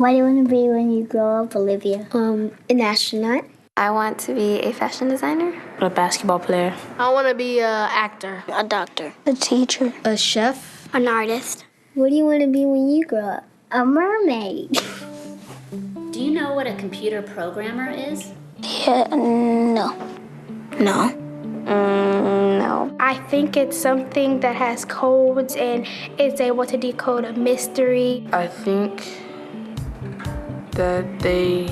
What do you want to be when you grow up, Olivia? An astronaut. I want to be a fashion designer. A basketball player. I want to be an actor. A doctor. A teacher. A chef. An artist. What do you want to be when you grow up? A mermaid. Do you know what a computer programmer is? Yeah, no. No. No. I think it's something that has codes and is able to decode a mystery. I think that they...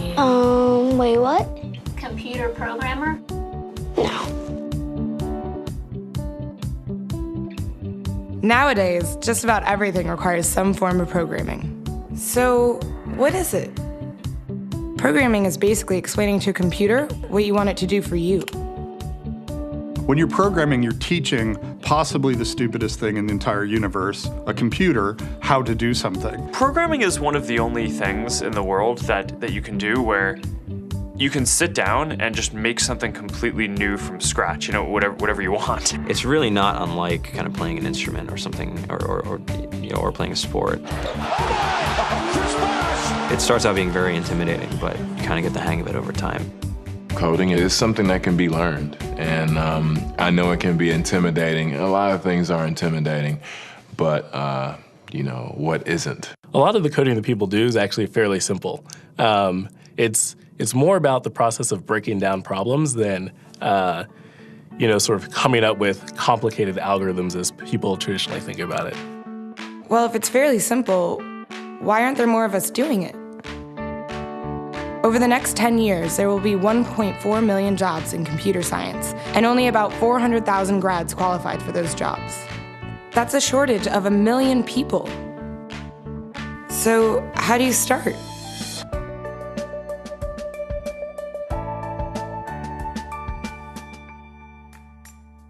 Wait, what? Computer programmer? No. Nowadays, just about everything requires some form of programming. So, what is it? Programming is basically explaining to a computer what you want it to do for you. When you're programming, you're teaching possibly the stupidest thing in the entire universe, a computer, how to do something. Programming is one of the only things in the world that you can do where you can sit down and just make something completely new from scratch, whatever you want. It's really not unlike kind of playing an instrument or something, or playing a sport. It starts out being very intimidating, but you kind of get the hang of it over time. Coding is something that can be learned, and I know it can be intimidating. A lot of things are intimidating, but what isn't? A lot of the coding that people do is actually fairly simple. It's more about the process of breaking down problems than, sort of coming up with complicated algorithms as people traditionally think about it. Well, if it's fairly simple, why aren't there more of us doing it? Over the next 10 years, there will be 1.4 million jobs in computer science, and only about 400,000 grads qualified for those jobs. That's a shortage of 1 million people. So, how do you start?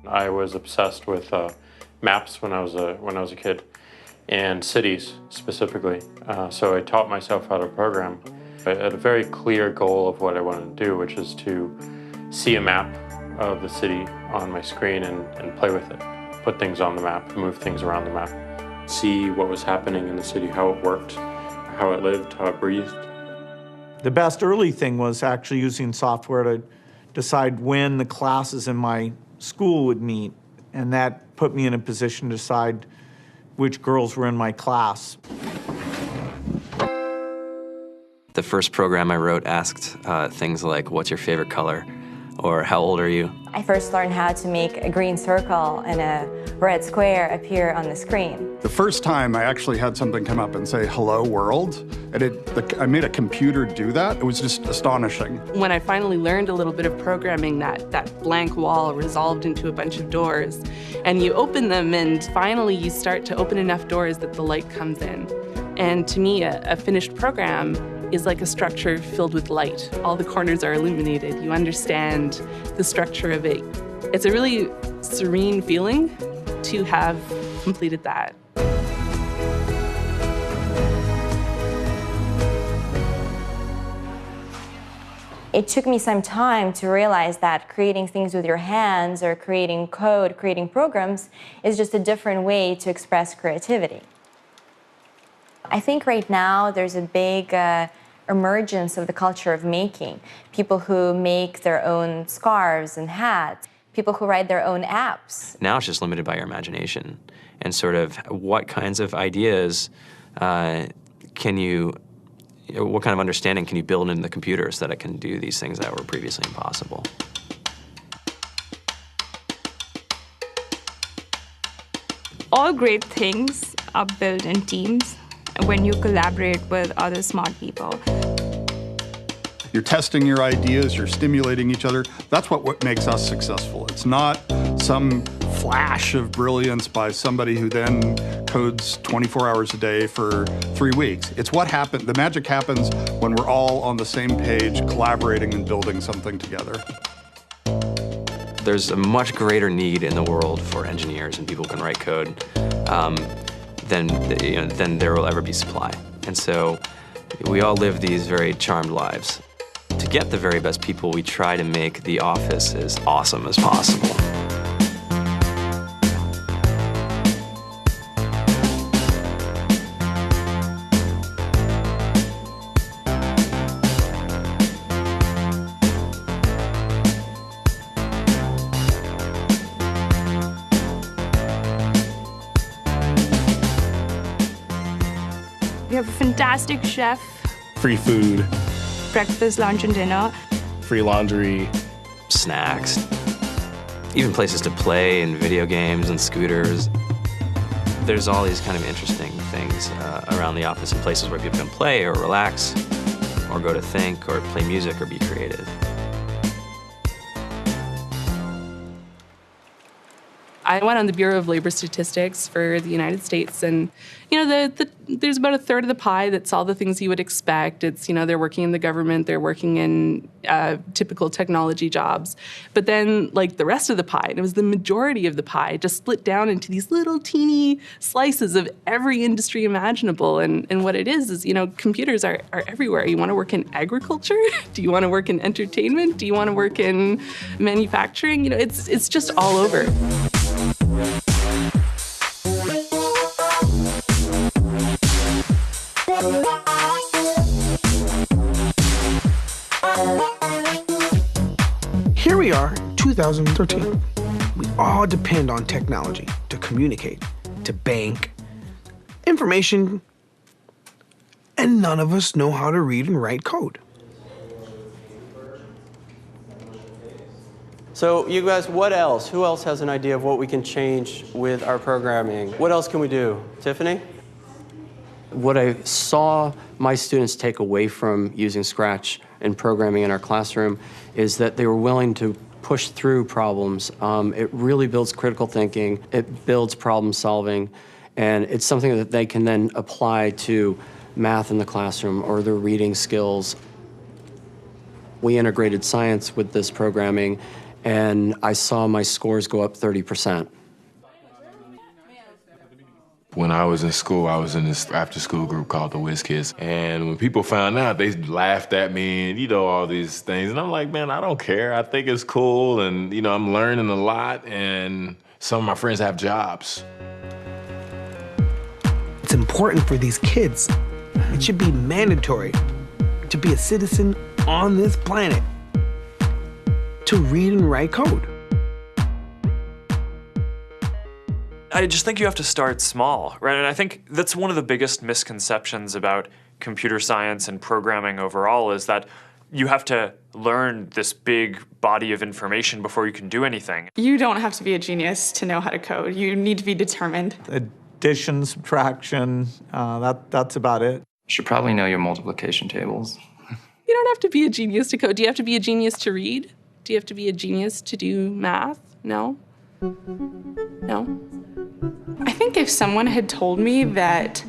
I was obsessed with maps when I was a kid, and cities specifically. So I taught myself how to program. I had a very clear goal of what I wanted to do, which is to see a map of the city on my screen and play with it. Put things on the map, move things around the map. See what was happening in the city, how it worked, how it lived, how it breathed. The best early thing was actually using software to decide when the classes in my school would meet, and that put me in a position to decide which girls were in my class. The first program I wrote asked things like, what's your favorite color? Or how old are you? I first learned how to make a green circle and a red square appear on the screen. The first time I actually had something come up and say, hello world, and I made a computer do that. It was just astonishing. When I finally learned a little bit of programming, that blank wall resolved into a bunch of doors. And you open them, and finally you start to open enough doors that the light comes in. And to me, a finished program is like a structure filled with light. All the corners are illuminated. You understand the structure of it. It's a really serene feeling to have completed that. It took me some time to realize that creating things with your hands or creating code, creating programs, is just a different way to express creativity. I think right now there's a big emergence of the culture of making. People who make their own scarves and hats, people who write their own apps. Now it's just limited by your imagination and sort of what kinds of ideas what kind of understanding can you build into the computer so that it can do these things that were previously impossible. All great things are built in teams when you collaborate with other smart people. You're testing your ideas, you're stimulating each other. That's what makes us successful. It's not some flash of brilliance by somebody who then codes 24 hours a day for 3 weeks. It's what happened. The magic happens when we're all on the same page, collaborating and building something together. There's a much greater need in the world for engineers and people who can write code than there will ever be supply. And so we all live these very charmed lives. To get the very best people, we try to make the office as awesome as possible. have a fantastic chef, Free food, breakfast, lunch, and dinner. free laundry, snacks, even places to play and video games and scooters. There's all these kind of interesting things around the office and places where people can play or relax or go to think or play music or be creative. I went on the Bureau of Labor Statistics for the United States, and there's about a third of the pie that's all the things you would expect. It's, they're working in the government, they're working in typical technology jobs. But then, like, the rest of the pie, and it was the majority of the pie, just split down into these little teeny slices of every industry imaginable. And what it is, computers are everywhere. You want to work in agriculture? Do you want to work in entertainment? Do you want to work in manufacturing? It's just all over. Here we are, 2013. We all depend on technology to communicate, to bank, information, and none of us know how to read and write code. So you guys, what else? Who else has an idea of what we can change with our programming? What else can we do? Tiffany? What I saw my students take away from using Scratch and programming in our classroom is that they were willing to push through problems. It really builds critical thinking, it builds problem solving, and it's something that they can then apply to math in the classroom or their reading skills. We integrated science with this programming, and I saw my scores go up 30%. When I was in school, I was in this after-school group called the Whiz Kids. And when people found out, they laughed at me and, all these things. And I'm like, man, I don't care. I think it's cool. And, I'm learning a lot. And some of my friends have jobs. It's important for these kids. It should be mandatory to be a citizen on this planet, to read and write code. I just think you have to start small, right? And I think that's one of the biggest misconceptions about computer science and programming overall is that you have to learn this big body of information before you can do anything. You don't have to be a genius to know how to code. You need to be determined. Addition, subtraction, that's about it. You should probably know your multiplication tables. You don't have to be a genius to code. Do you have to be a genius to read? Do you have to be a genius to do math? No? No? I think if someone had told me that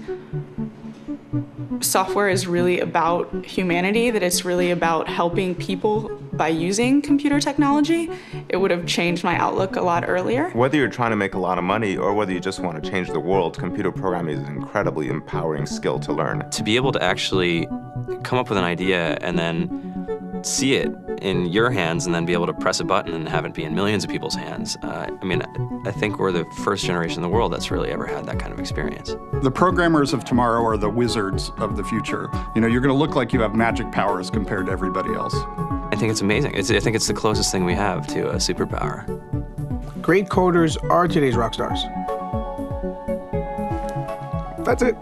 software is really about humanity, that it's really about helping people by using computer technology, it would have changed my outlook a lot earlier. Whether you're trying to make a lot of money or whether you just want to change the world, computer programming is an incredibly empowering skill to learn. To be able to actually come up with an idea and then see it in your hands and then be able to press a button and have it be in millions of people's hands. I think we're the first generation in the world that's really ever had that kind of experience. The programmers of tomorrow are the wizards of the future. You're going to look like you have magic powers compared to everybody else. I think it's amazing. I think it's the closest thing we have to a superpower. Great coders are today's rock stars. That's it.